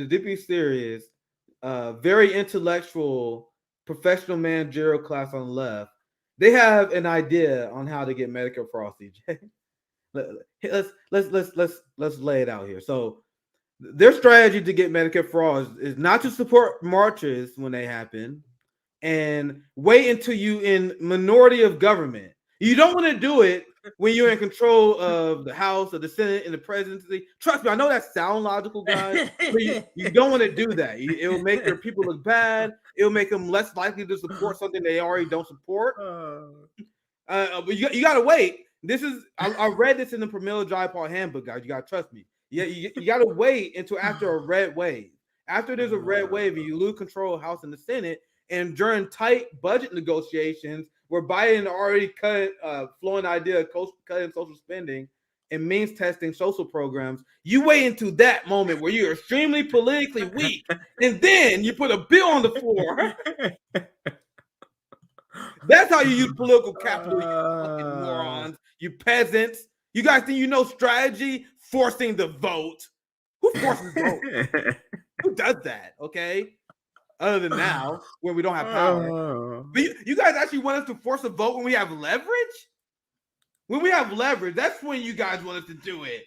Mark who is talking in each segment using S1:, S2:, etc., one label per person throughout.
S1: a deeply serious, very intellectual, professional managerial class on the left. They have an idea on how to get Medicare for all, CJ. Let's lay it out here. So their strategy to get Medicare for all is not to support marches when they happen and wait until you in minority of government. You don't want to do it when you're in control of the House, or the Senate, and the presidency. Trust me, I know that sounds logical, guys, but you don't want to do that. It will make your people look bad. It will make them less likely to support something they already don't support. But you got to wait. This is I read this in the Pramila Jayapal handbook, guys. You got to trust me. You got to wait until after a red wave. After there's a red wave and you lose control of House and the Senate, and during tight budget negotiations where Biden already cut flowing idea of cutting social spending and means testing social programs, you wait until that moment where you're extremely politically weak, and then you put a bill on the floor. That's how you use political capital, you fucking morons, you peasants. You guys think you know strategy? Forcing the vote. Who forces the vote? Who does that? Okay. Other than now, when we don't have power. But you guys actually want us to force a vote when we have leverage? When we have leverage, that's when you guys want us to do it.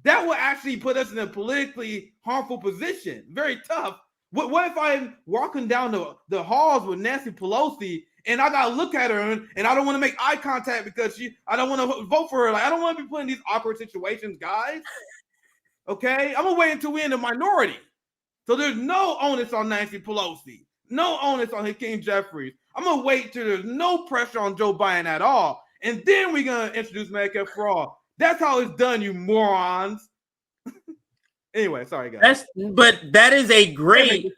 S1: That will actually put us in a politically harmful position. Very tough. What if I'm walking down the halls with Nancy Pelosi and I gotta look at her and I don't want to make eye contact because I don't want to vote for her. Like, I don't want to be put in these awkward situations, guys. Okay? I'm gonna wait until we're in the minority. So there's no onus on Nancy Pelosi, no onus on Hakeem Jeffries. I'm going to wait till there's no pressure on Joe Biden at all. And then we're going to introduce Medicare for all. That's how it's done, you morons. Anyway, sorry, guys.
S2: But that is a great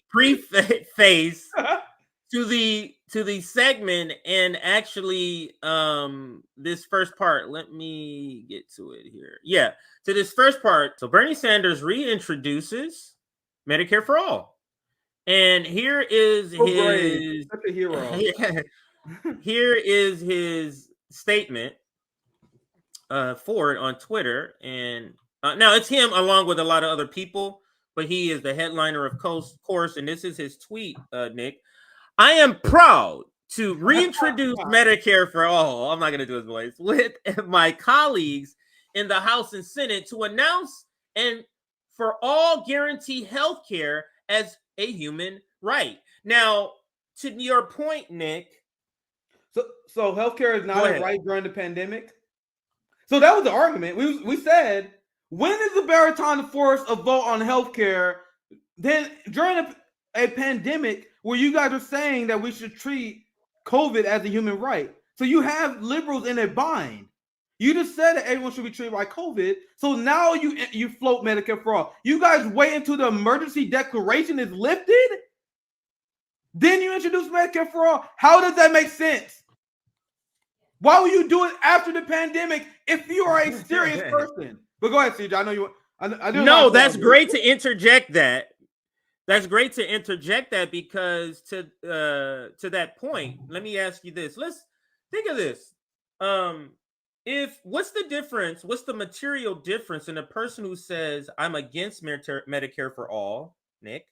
S2: preface to the segment. And actually, this first part, let me get to it here. Yeah. To this first part, so Bernie Sanders reintroduces Medicare for all. And here is his
S1: such a hero.
S2: Here is his statement for it on Twitter. And now it's him along with a lot of other people, but he is the headliner of course. And this is his tweet, Nick. I am proud to reintroduce Medicare for all. I'm not going to do his voice with my colleagues in the House and Senate to announce and for all guarantee health care as a human right. Now, to your point, Nick.
S1: So healthcare is not a right during the pandemic? So that was the argument. We said, when is the better time to force a vote on healthcare than during a pandemic where you guys are saying that we should treat COVID as a human right? So you have liberals in a bind. You just said that everyone should be treated like COVID. So now you float Medicare for all. You guys wait until the emergency declaration is lifted? Then you introduce Medicare for all. How does that make sense? Why would you do it after the pandemic if you are a serious person? But go ahead, CJ. I know you. I do.
S2: No, that's great to interject that. That's great to interject that because to that point, let me ask you this. Let's think of this. What's the difference? What's the material difference in a person who says I'm against Medicare for all, Nick,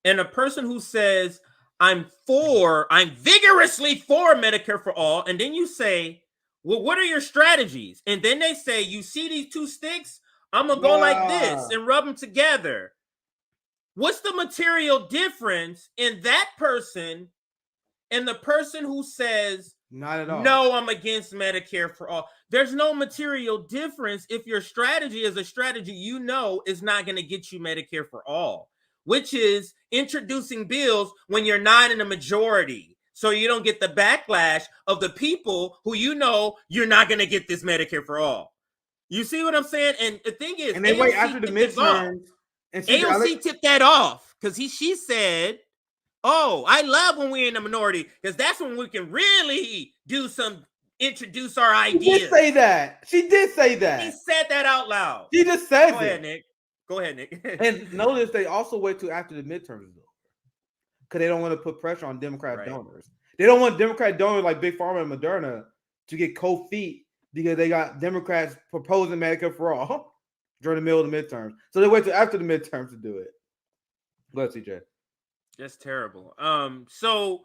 S2: and a person who says I'm vigorously for Medicare for all, and then you say, well, what are your strategies? And then they say, you see these two sticks? I'm gonna go like this and rub them together. What's the material difference in that person and the person who says,
S1: not at all.
S2: No, I'm against Medicare for all? There's no material difference if your strategy is a strategy you know is not going to get you Medicare for all, which is introducing bills when you're not in a majority. So you don't get the backlash of the people who you know you're not going to get this Medicare for all. You see what I'm saying? And the thing is,
S1: and they wait after the midterms.
S2: And AOC tipped that off because she said, oh, I love when we're in the minority because that's when we can really introduce our ideas.
S1: She did say that. She
S2: said that out loud.
S1: She just said
S2: it. Go ahead, Nick.
S1: And notice they also wait till after the midterms though, because they don't want to put pressure on Democrat donors. They don't want Democrat donors like Big Pharma and Moderna to get cold feet because they got Democrats proposing Medicare for all. during the middle of the midterms. So they wait till after the midterms to do it. Go ahead, CJ.
S2: That's terrible. So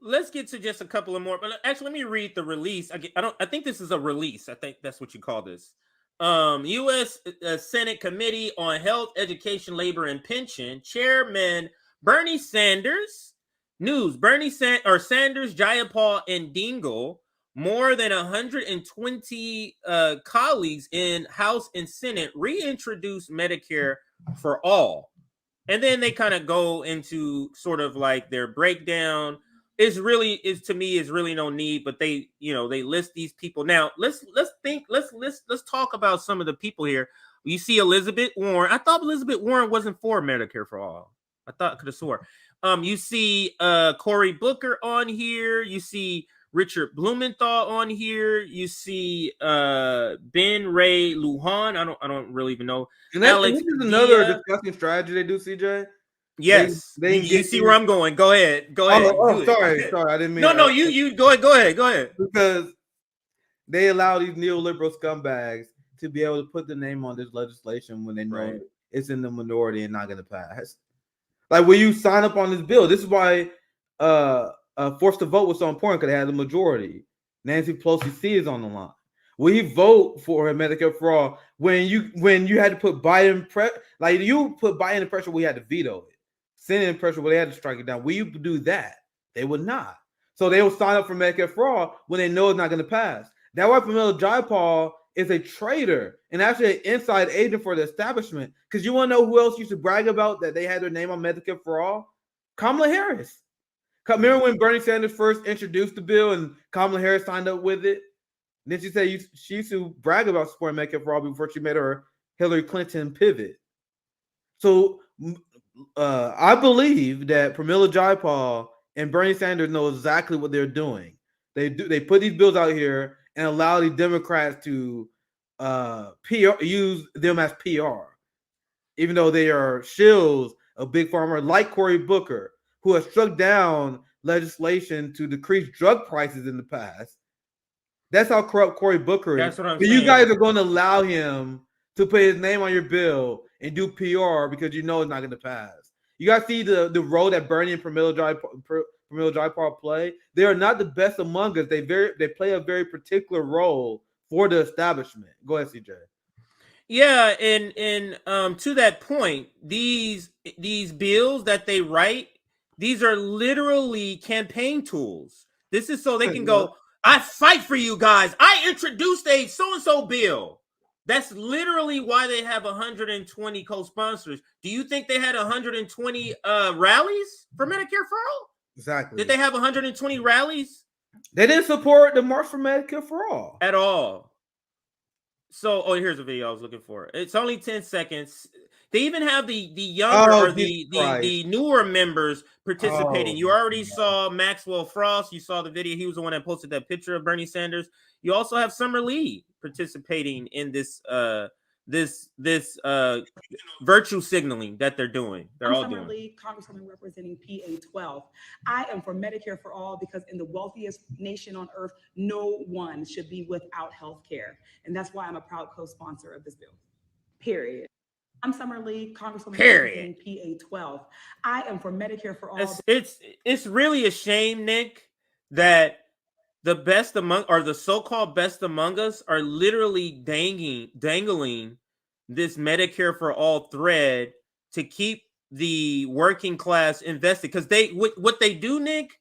S2: let's get to just a couple of more. But actually, let me read the release. I think this is a release. I think that's what you call this. U.S. Senate Committee on Health, Education, Labor, and Pension Chairman Bernie Sanders. News: Sanders, Jayapal, and Dingell, more than 120 colleagues in House and Senate, reintroduced Medicare for all. And then they kind of go into sort of like their breakdown. To me is really no need, but they list these people. Now let's talk about some of the people here. You see Elizabeth Warren. I thought Elizabeth Warren wasn't for Medicare for all. I thought, could have swore. You see Cory Booker on here. You see Richard Blumenthal on here. You see Ben Ray Lujan. I don't really even know.
S1: And this is another disgusting strategy they do, CJ.
S2: Yes, you see where I'm going. Go ahead.
S1: Oh, sorry. I didn't mean.
S2: No, you go ahead.
S1: Because they allow these neoliberal scumbags to be able to put the name on this legislation when they know it's in the minority and not going to pass. Like, when you sign up on this bill, this is why forced to vote was so important, because they had the majority. Nancy Pelosi is on the line. Will you vote for Medicare for all when you had to put Biden you put Biden in pressure where he had to veto it, Senate in pressure where they had to strike it down? Will you do that? They would not. So they will sign up for Medicare for all when they know it's not going to pass. That's why Pramila Jayapal is a traitor and actually an inside agent for the establishment. Because you want to know who else used to brag about that they had their name on Medicare for all? Kamala Harris. Remember when Bernie Sanders first introduced the bill and Kamala Harris signed up with it? And then she said she used to brag about supporting Medicare for all before she made her Hillary Clinton pivot. So I believe that Pramila Jayapal and Bernie Sanders know exactly what they're doing. They put these bills out here and allow the Democrats to use them as PR, even though they are shills of Big Pharma, like Cory Booker, who has struck down legislation to decrease drug prices in the past. That's how corrupt Cory Booker is.
S2: That's what I'm saying.
S1: You guys are going to allow him to put his name on your bill and do PR because you know it's not going to pass. You guys see the role that Bernie and Pramila Jayapal play. They are not the best among us. They play a very particular role for the establishment. Go ahead, CJ.
S2: Yeah, and to that point, these bills that they write, these are literally campaign tools. This is so they can go, I fight for you guys. I introduced a so-and-so bill. That's literally why they have 120 co-sponsors. Do you think they had 120 rallies for Medicare for all?
S1: Exactly.
S2: Did they have 120 rallies?
S1: They didn't support the March for Medicare for all.
S2: At all. So, here's a video I was looking for. It's only 10 seconds. They even have the younger the newer members participating. You already saw Maxwell Frost. You saw the video. He was the one that posted that picture of Bernie Sanders. You also have Summer Lee participating in this virtue signaling that they're doing. I'm
S3: Summer Lee, Congresswoman representing PA 12. I am for Medicare for all because in the wealthiest nation on earth, no one should be without health care. And that's why I'm a proud co-sponsor of this bill. Period. I'm Summer Lee, Congresswoman representing PA 12. I am for Medicare for all.
S2: It's really a shame, Nick, that the best among, or the so-called best among us, are literally dangling this Medicare for all thread to keep the working class invested. Because what they do, Nick,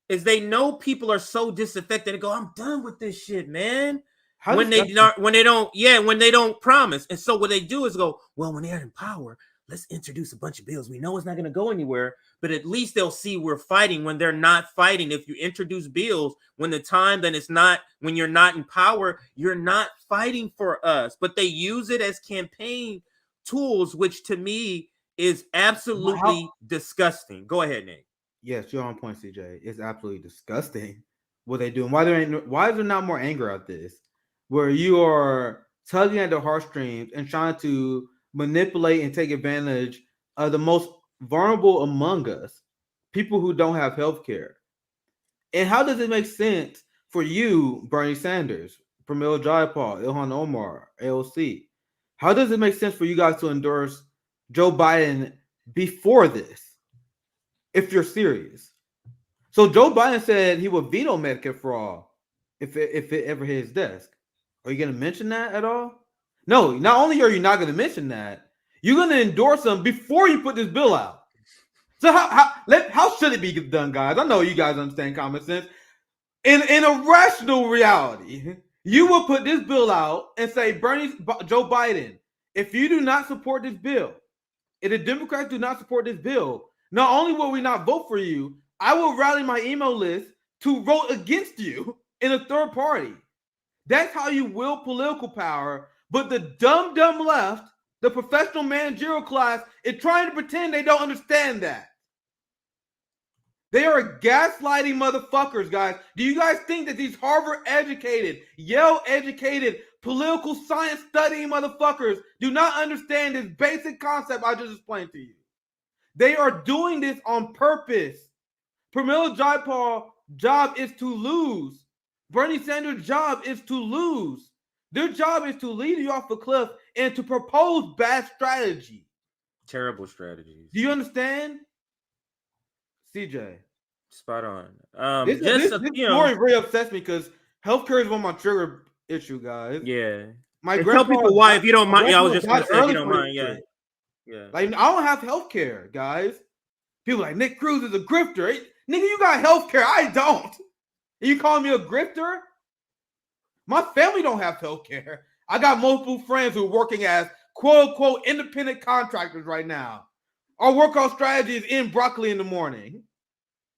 S2: is they know people are so disaffected and go, I'm done with this shit, man. When they don't promise. And so what they do is go, well, when they're in power, let's introduce a bunch of bills. We know it's not going to go anywhere, but at least they'll see we're fighting when they're not fighting. If you introduce bills when when you're not in power, you're not fighting for us. But they use it as campaign tools, which to me is absolutely disgusting. Go ahead, Nate.
S1: Yes, you're on point, CJ. It's absolutely disgusting what they do. And why is there not more anger at this? Where you are tugging at the heartstrings and trying to manipulate and take advantage of the most vulnerable among us, people who don't have health care. And how does it make sense for you, Bernie Sanders, Pramila Jayapal, Ilhan Omar, AOC? how does it make sense for you guys to endorse Joe Biden before this? If you're serious. So Joe Biden said he would veto Medicare for all if it ever hit his desk. Are you going to mention that at all? No, not only are you not going to mention that, you're going to endorse them before you put this bill out. So how should it be done, guys? I know you guys understand common sense. In a rational reality, you will put this bill out and say, Joe Biden, if you do not support this bill, if the Democrats do not support this bill, not only will we not vote for you, I will rally my email list to vote against you in a third party. That's how you wield political power. But the dumb left, the professional managerial class, is trying to pretend they don't understand that. They are gaslighting motherfuckers, guys. Do you guys think that these Harvard-educated, Yale-educated, political science studying motherfuckers do not understand this basic concept I just explained to you? They are doing this on purpose. Pramila Jayapal's job is to lose. Bernie Sanders' job is to lose. Their job is to lead you off a cliff and to propose bad strategy.
S2: Terrible strategies.
S1: Do you understand? CJ.
S2: Spot on.
S1: This story really upsets me because healthcare is one of my trigger issue, guys.
S2: Yeah.
S1: My
S2: tell people why, if you don't mind. Yeah, I was just going to say, if you don't mind. Yeah.
S1: Yeah. Like, I don't have healthcare, guys. People like, Nick Cruz is a grifter. Nigga, you got healthcare. I don't. And you calling me a grifter? My family don't have healthcare. I got multiple friends who are working as quote-unquote independent contractors right now. Our workout strategy is eating broccoli in the morning.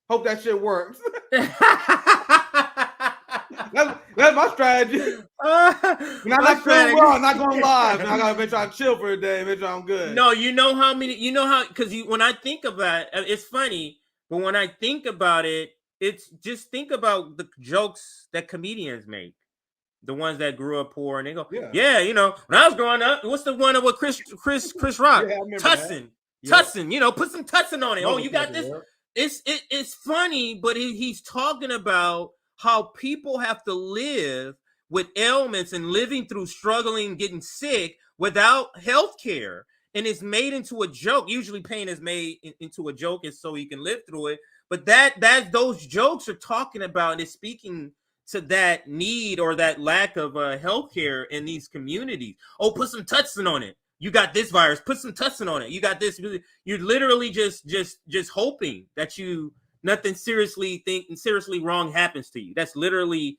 S1: Hope that shit works. That's my strategy. When I'm not feeling well, I'm not going live. I gotta make sure I chill for a day, make sure I'm good.
S2: No, because when I think about it, it's funny, but when I think about it, it's just think about the jokes that comedians make. The ones that grew up poor, and they go, yeah, when I was growing up, what's the one with Chris Rock? Tussin. Tussin, put some tussin on it. Oh, you got this. It's funny, but he's talking about how people have to live with ailments and living through struggling, getting sick without health care. And it's made into a joke. Usually pain is made into a joke and so you can live through it. But those jokes are talking about and it's speaking to that need or that lack of health care in these communities. Oh, put some tussin on it. You got this virus. Put some tussin on it. You got this. You're literally just hoping that nothing seriously wrong happens to you. That's literally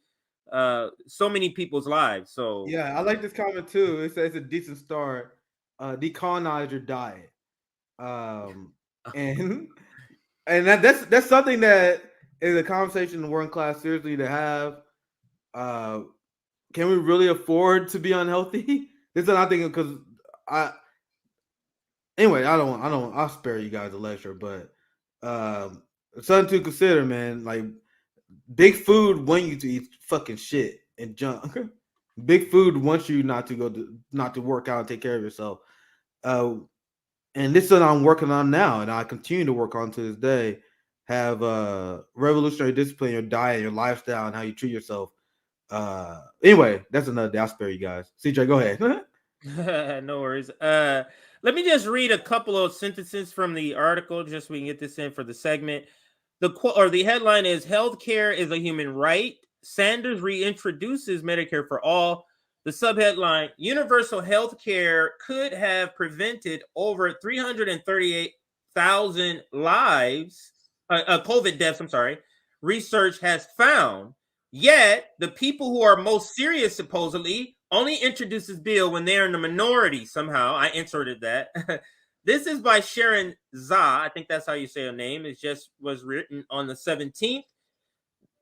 S2: so many people's lives. So
S1: yeah, I like this comment too. It says it's a decent start. Decolonize your diet, and that's something that is a conversation in the working class seriously to have. Can we really afford to be unhealthy? This is what I'm thinking because I'll spare you guys a lecture, but something to consider, man. Like big food wants you to eat fucking shit and junk. Big food wants you not to work out and take care of yourself. And this is what I'm working on now, and I continue to work on to this day. Have revolutionary discipline in your diet, your lifestyle, and how you treat yourself. Anyway, that's another day. I'll spare you guys. CJ, go ahead.
S2: No worries. Let me just read a couple of sentences from the article just so we can get this in for the segment. The headline is "Healthcare is a Human Right. Sanders reintroduces Medicare for all." The subheadline: Universal health care could have prevented over 338,000 lives, COVID deaths, research has found. Yet, the people who are most serious, supposedly, only introduce this bill when they're in the minority somehow. I inserted that. This is by Sharon Zah. I think that's how you say her name. It just was written on the 17th.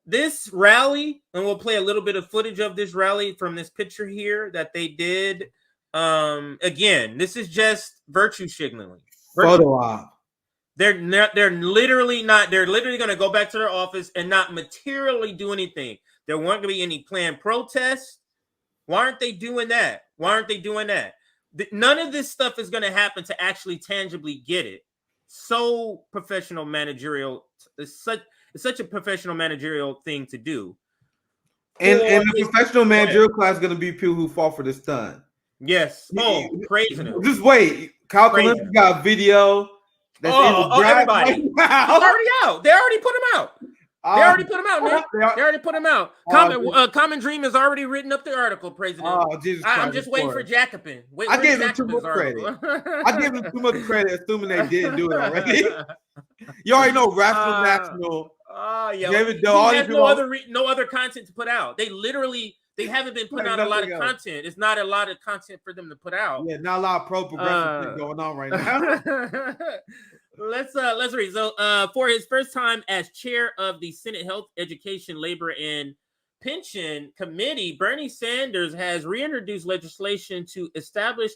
S2: This rally, and we'll play a little bit of footage of this rally from this picture here that they did. Again, this is just virtue signaling.
S1: Photo op.
S2: They're literally not. They're literally going to go back to their office and not materially do anything. There weren't going to be any planned protests. Why aren't they doing that? None of this stuff is going to happen to actually tangibly get it. So professional managerial. It's such a professional managerial thing to do.
S1: And the professional managerial class is going to be people who fall for this stunt.
S2: Yes. Oh, praising him.
S1: Just wait. Kyle Kalinske got a video. That's
S2: everybody.
S1: Right now.
S2: It's already out. They already put him out. They already put him out, Nick. They already put him out. Common Dream has already written up the article praising him.
S1: Jesus Christ,
S2: I'm just waiting for Jacobin.
S1: I gave him too much credit. I gave him too much credit, assuming they didn't do it already. You already know Rational National.
S2: Yeah.
S1: David
S2: He has no other content to put out. They haven't been putting out a lot of content. It's not a lot of content for them to put out.
S1: Yeah, not a lot of pro-progressive thing going on right now.
S2: Let's read. So for his first time as chair of the Senate Health, Education, Labor, and Pension Committee, Bernie Sanders has reintroduced legislation to establish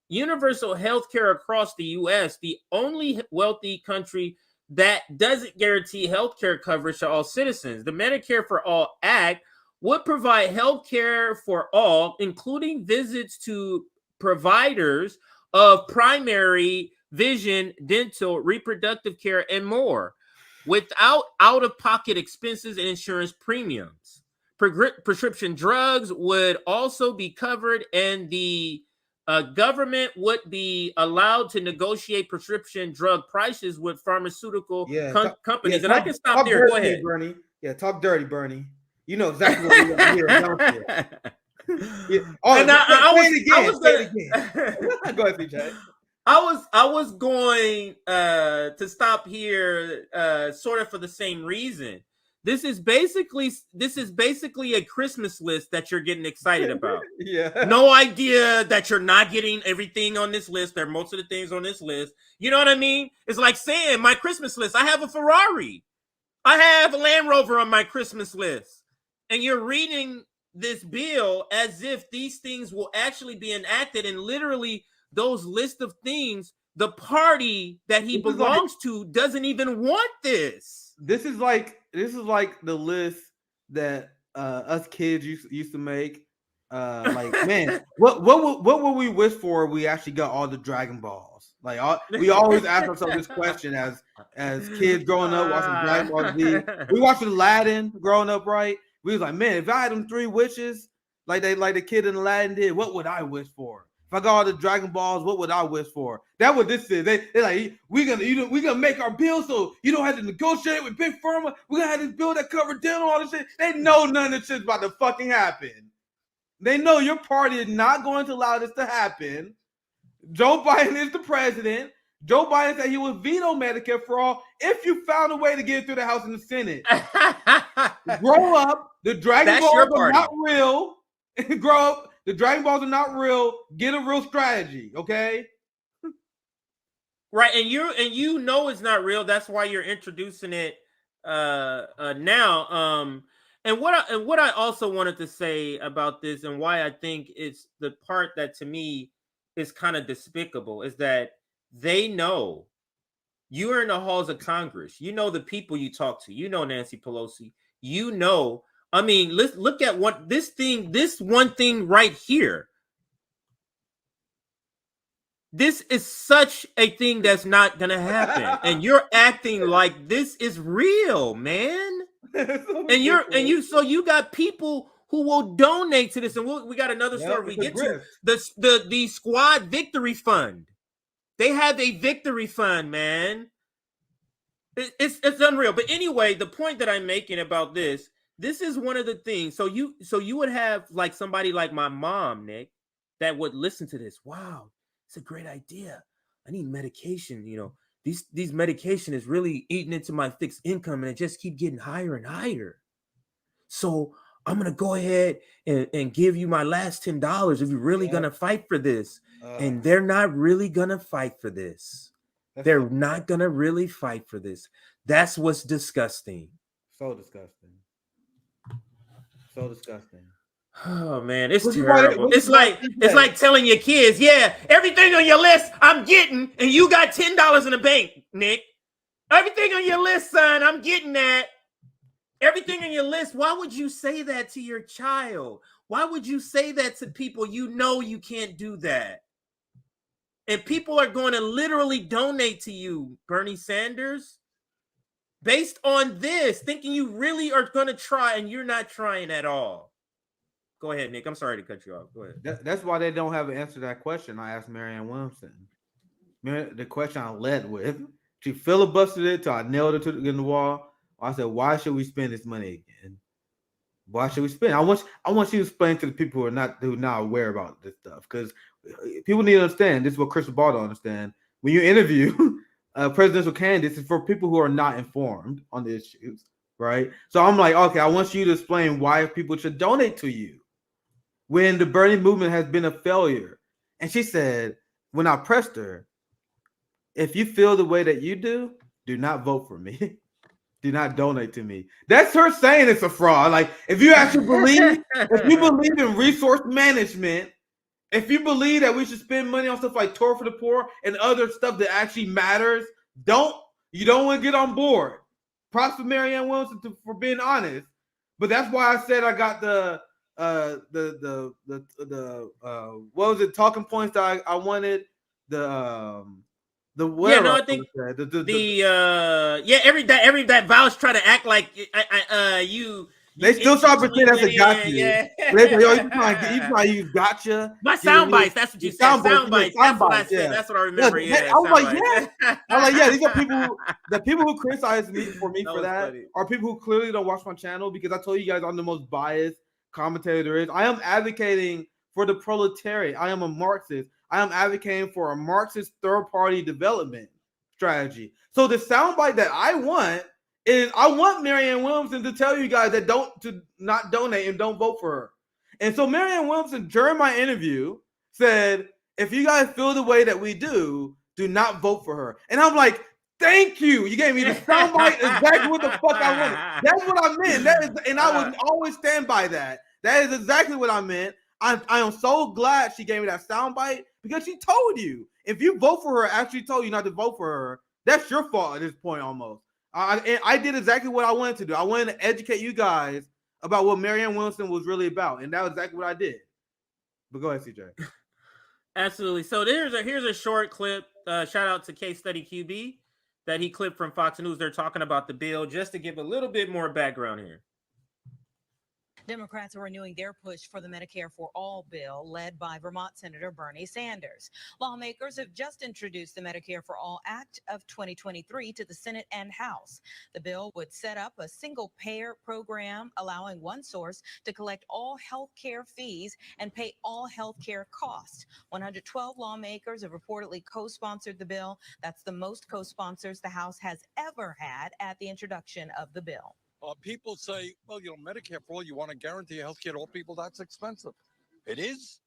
S2: universal health care across the U.S., the only wealthy country that doesn't guarantee health care coverage to all citizens. The Medicare for All Act would provide health care for all, including visits to providers of primary vision, dental, reproductive care, and more, without out-of-pocket expenses and insurance premiums. Prescription drugs would also be covered, and the government would be allowed to negotiate prescription drug prices with pharmaceutical companies. And I can stop there. Go ahead,
S1: Bernie. Yeah, talk dirty, Bernie. You know exactly what we're going to hear, don't you? Yeah. Oh, and I was going to go ahead, CJ.
S2: I was going to stop here sort of for the same reason. This is basically a Christmas list that you're getting excited about.
S1: Yeah.
S2: No idea that you're not getting everything on this list. There are most of the things on this list. You know what I mean? It's like saying my Christmas list. I have a Ferrari. I have a Land Rover on my Christmas list. And you're reading this bill as if these things will actually be enacted, and literally those list of things, the party that he belongs to doesn't even want this.
S1: This is like the list that us kids used to make. Like, man, what would we wish for if we actually got all the Dragon Balls? Like, we always ask ourselves this question as kids growing up watching Dragon Ball Z. We watched Aladdin growing up, right? We was like, man, if I had them 3 wishes, like the kid in Aladdin did, what would I wish for? If I got all the Dragon Balls, what would I wish for? That's what this is. They're like, we gonna make our bill so you don't have to negotiate with Big Pharma. We're gonna have this bill that covered dental, all this shit. They know none of this shit's about to fucking happen. They know your party is not going to allow this to happen. Joe Biden is the president. Joe Biden said he would veto Medicare for all if you found a way to get it through the House and the Senate. Grow up. The Dragon Balls are not real. Grow up. The Dragon Balls are not real. Get a real strategy, okay?
S2: Right, and you know it's not real. That's why you're introducing it now. And what I also wanted to say about this, and why I think it's the part that to me is kind of despicable, is that they know you are in the halls of Congress. You know the people you talk to. You know Nancy Pelosi. You know. I mean, let's look at this one thing right here. This is such a thing that's not gonna happen, and you're acting like this is real, man. So you got people who will donate to this, and we got another story we get to the Squad Victory Fund. They have a victory fund, man. It's unreal. But anyway, the point that I'm making about this is one of the things. So you would have like somebody like my mom, Nick, that would listen to this. Wow, it's a great idea. I need medication. You know, these medication is really eating into my fixed income, and it just keep getting higher and higher. So I'm gonna go ahead and give you my last $10 if you're really gonna fight for this. And they're not really gonna fight for this. They're not gonna really fight for this. That's what's disgusting.
S1: So disgusting. So disgusting.
S2: Oh man, it's terrible. It's like telling your kids, yeah, everything on your list I'm getting, and you got $10 in the bank, Nick. Everything on your list, son, I'm getting that. Everything on your list. Why would you say that to your child? Why would you say that to people you know you can't do that? And people are going to literally donate to you, Bernie Sanders, based on this, thinking you really are going to try, and you're not trying at all. Go ahead, Nick. I'm sorry to cut you off. Go ahead.
S1: That's why they don't have an answer to that question I asked Marianne Williamson. The question I led with, she filibustered it till I nailed it in the wall. I said, why should we spend this money again? Why should we spend? I want you to explain to the people who are not aware about this stuff, because people need to understand. This is what Crystal Ball don't understand. When you interview presidential candidates, it's for people who are not informed on the issues, right? So I'm like, okay, I want you to explain why people should donate to you when the Bernie movement has been a failure. And she said, when I pressed her, if you feel the way that you do not vote for me. Do not donate to me. That's her saying it's a fraud. Like, if you actually believe, if you believe in resource management, if you believe that we should spend money on stuff like Tour for the Poor and other stuff that actually matters, you don't want to get on board. Props for Marianne Williamson for being honest. But that's why I said I got the what was it, talking points that I wanted, whatever.
S2: I think every that vows try to act like you.
S1: They still try to pretend that's a gotcha.
S2: Yeah.
S1: They say, yo, you trying to use gotcha.
S2: My sound bites. That's what you said. Sound bites. That's what I said. That's what I remember. Yeah.
S1: I was like, yeah. These are the people who criticize me for that funny. Are people who clearly don't watch my channel, because I told you guys I'm the most biased commentator there is. I am advocating for the proletariat. I am a Marxist. I am advocating for a Marxist third-party development strategy. So the soundbite that I want is, I want Marianne Williamson to tell you guys that to not donate and don't vote for her. And so Marianne Williamson, during my interview, said, if you guys feel the way that we do not vote for her. And I'm like, thank you. You gave me the soundbite exactly what the fuck I wanted. That's what I meant. And I would always stand by that. That is exactly what I meant. I am so glad she gave me that soundbite, because she told you, if you vote for her, actually told you not to vote for her, that's your fault at this point almost. I did exactly what I wanted to do. I wanted to educate you guys about what Marianne Williamson was really about, and that was exactly what I did. But go ahead, CJ.
S2: Absolutely. So here's a short clip. Shout out to Case Study QB that he clipped from Fox News. They're talking about the bill, just to give a little bit more background here.
S4: Democrats are renewing their push for the Medicare for All bill, led by Vermont Senator Bernie Sanders. Lawmakers have just introduced the Medicare for All Act of 2023 to the Senate and House. The bill would set up a single-payer program, allowing one source to collect all health care fees and pay all health care costs. 112 lawmakers have reportedly co-sponsored the bill. That's the most co-sponsors the House has ever had at the introduction of the bill.
S5: People say, well, Medicare for all, you want to guarantee health care to all people, that's expensive. It is,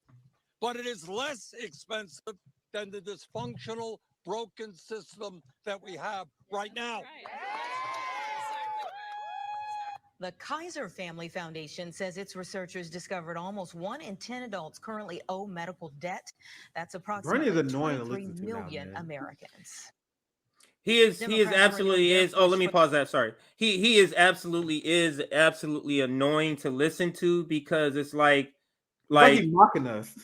S5: but it is less expensive than the dysfunctional, broken system that we have right now.
S4: The Kaiser Family Foundation says its researchers discovered almost 1 in 10 adults currently owe medical debt. That's approximately 23 million Americans.
S2: He is absolutely is. Oh, let me pause that. Sorry. He is absolutely annoying to listen to, because it's like
S1: he's mocking us.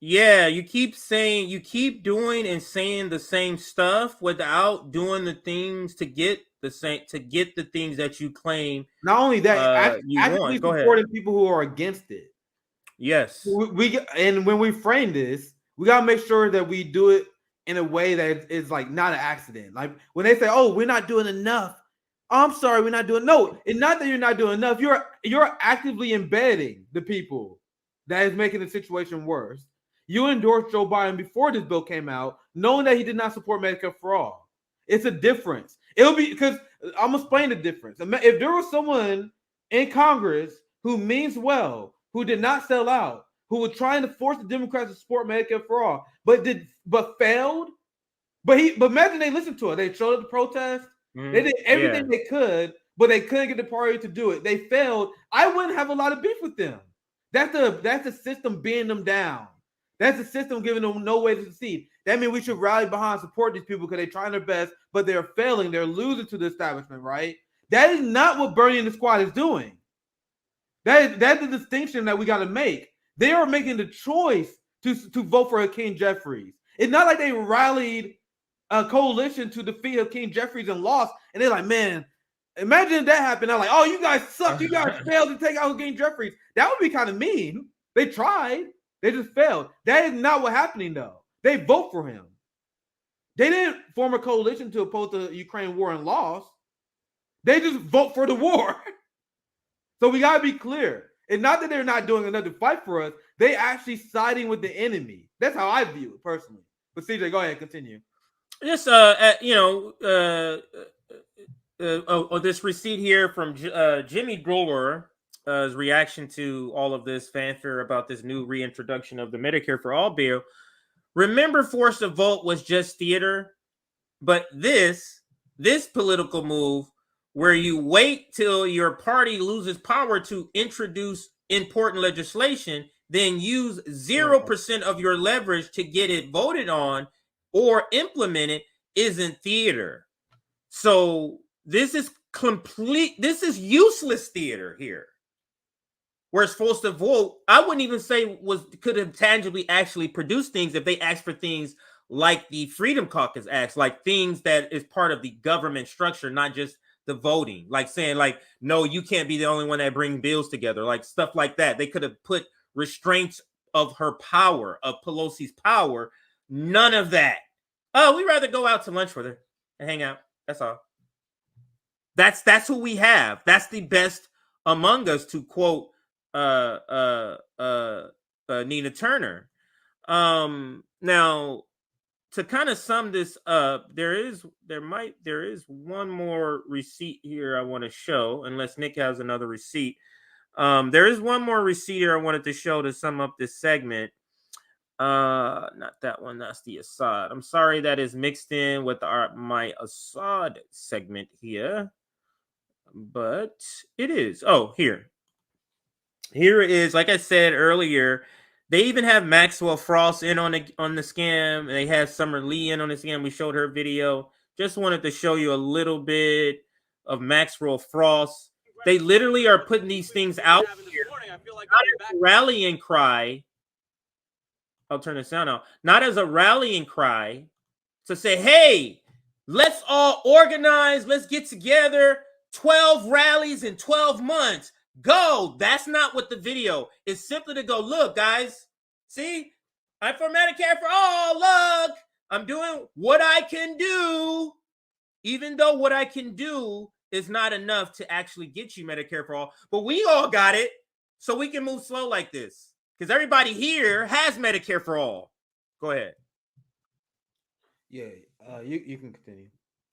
S2: Yeah, you keep doing and saying the same stuff without doing the things to get the things that you claim.
S1: Not only that, actively supporting people who are against it.
S2: Yes.
S1: And when we frame this, we gotta make sure that we do it in a way that is like not an accident. Like when they say, "Oh, we're not doing enough," I'm sorry, we're not doing. No, it's not that you're not doing enough. You're actively embedding the people that is making the situation worse. You endorsed Joe Biden before this bill came out, knowing that he did not support Medicare for all. It's a difference. It'll be, because I'm gonna explain the difference. If there was someone in Congress who means well, who did not sell out, who was trying to force the Democrats to support Medicare for all, but failed. But imagine they listened to it. They showed up to protest. They did everything they could, but they couldn't get the party to do it. They failed. I wouldn't have a lot of beef with them. That's the system beating them down. That's the system giving them no way to succeed. That means we should rally behind, support these people, because they're trying their best, but they're failing. They're losing to the establishment, right? That is not what Bernie and the squad is doing. That's the distinction that we got to make. They are making the choice to vote for Hakeem Jeffries. It's not like they rallied a coalition to defeat Hakeem Jeffries and lost, and they're like, man, imagine that happened. I'm like, oh, you guys suck. You guys failed to take out Hakeem Jeffries. That would be kind of mean. They tried. They just failed. That is not what's happening, though. They vote for him. They didn't form a coalition to oppose the Ukraine war and lost. They just vote for the war. So we got to be clear. It's not that they're not doing another fight for us. They actually siding with the enemy. That's how I view it personally. But CJ, go ahead, continue.
S2: Just this receipt here from Jimmy Grower. His reaction to all of this fanfare about this new reintroduction of the Medicare for All bill. Remember, force of vote was just theater, but this political move where you wait till your party loses power to introduce important legislation, then use 0% of your leverage to get it voted on or implemented isn't theater. So this is useless theater here. Where it's supposed to vote, I wouldn't even say could have tangibly actually produced things if they asked for things like the Freedom Caucus asked, like things that is part of the government structure, not just the voting, like saying like, no, you can't be the only one that brings bills together, like stuff like that. They could have put restraints of her power, of Pelosi's power. None of that. Oh, we'd rather go out to lunch with her and hang out. That's all. That's who we have. That's the best among us, to quote Nina Turner. Now, to kind of sum this up, there is one more receipt here I want to show, unless Nick has another receipt. There is one more receipt here I wanted to show to sum up this segment. Not that one, that's the Assad. I'm sorry, that is mixed in with my Assad segment here, but it is. Oh, here it is. Like I said earlier, they even have Maxwell Frost in on the scam. They have Summer Lee in on the scam. We showed her video. Just wanted to show you a little bit of Maxwell Frost. They literally are putting these things out here. Not as a rallying cry. I'll turn the sound off. Not as a rallying cry to say, hey, let's all organize. Let's get together. 12 rallies in 12 months. Go. That's not what the video is. Simply to go, look, guys, see, I'm for Medicare for all. Look, I'm doing what I can do, even though what I can do is not enough to actually get you Medicare for all. But we all got it, so we can move slow like this because everybody here has Medicare for all. Go ahead.
S1: Yeah, you can continue.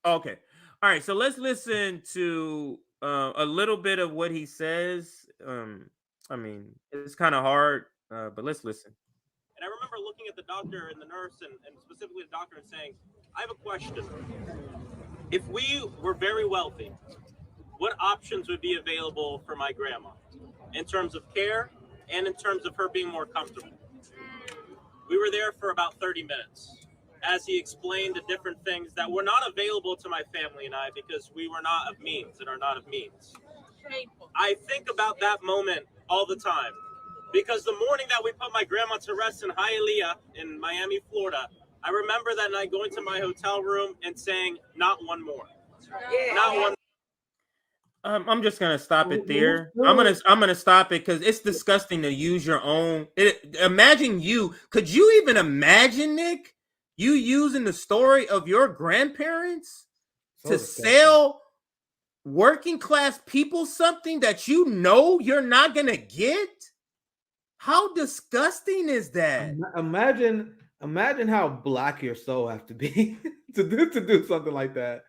S2: Okay. All right. So let's listen to a little bit of what he says. I mean, it's kind of hard, but let's listen.
S6: And I remember looking at the doctor and the nurse and specifically the doctor and saying, I have a question. If we were very wealthy, what options would be available for my grandma in terms of care and in terms of her being more comfortable? We were there for about 30 minutes as he explained the different things that were not available to my family and I because we were not of means and are not of means. I think about that moment all the time because the morning that we put my grandma to rest in Hialeah in Miami, Florida, I remember that night going to my hotel room and saying, not one more. Yeah. Not one.
S2: I'm just gonna stop it there. I'm gonna stop it because it's disgusting to use your own. Imagine could you even imagine, Nick, you using the story of your grandparents to sell working class people something that you know you're not gonna get? How disgusting is that?
S1: Imagine how black your soul have to be to do something like that.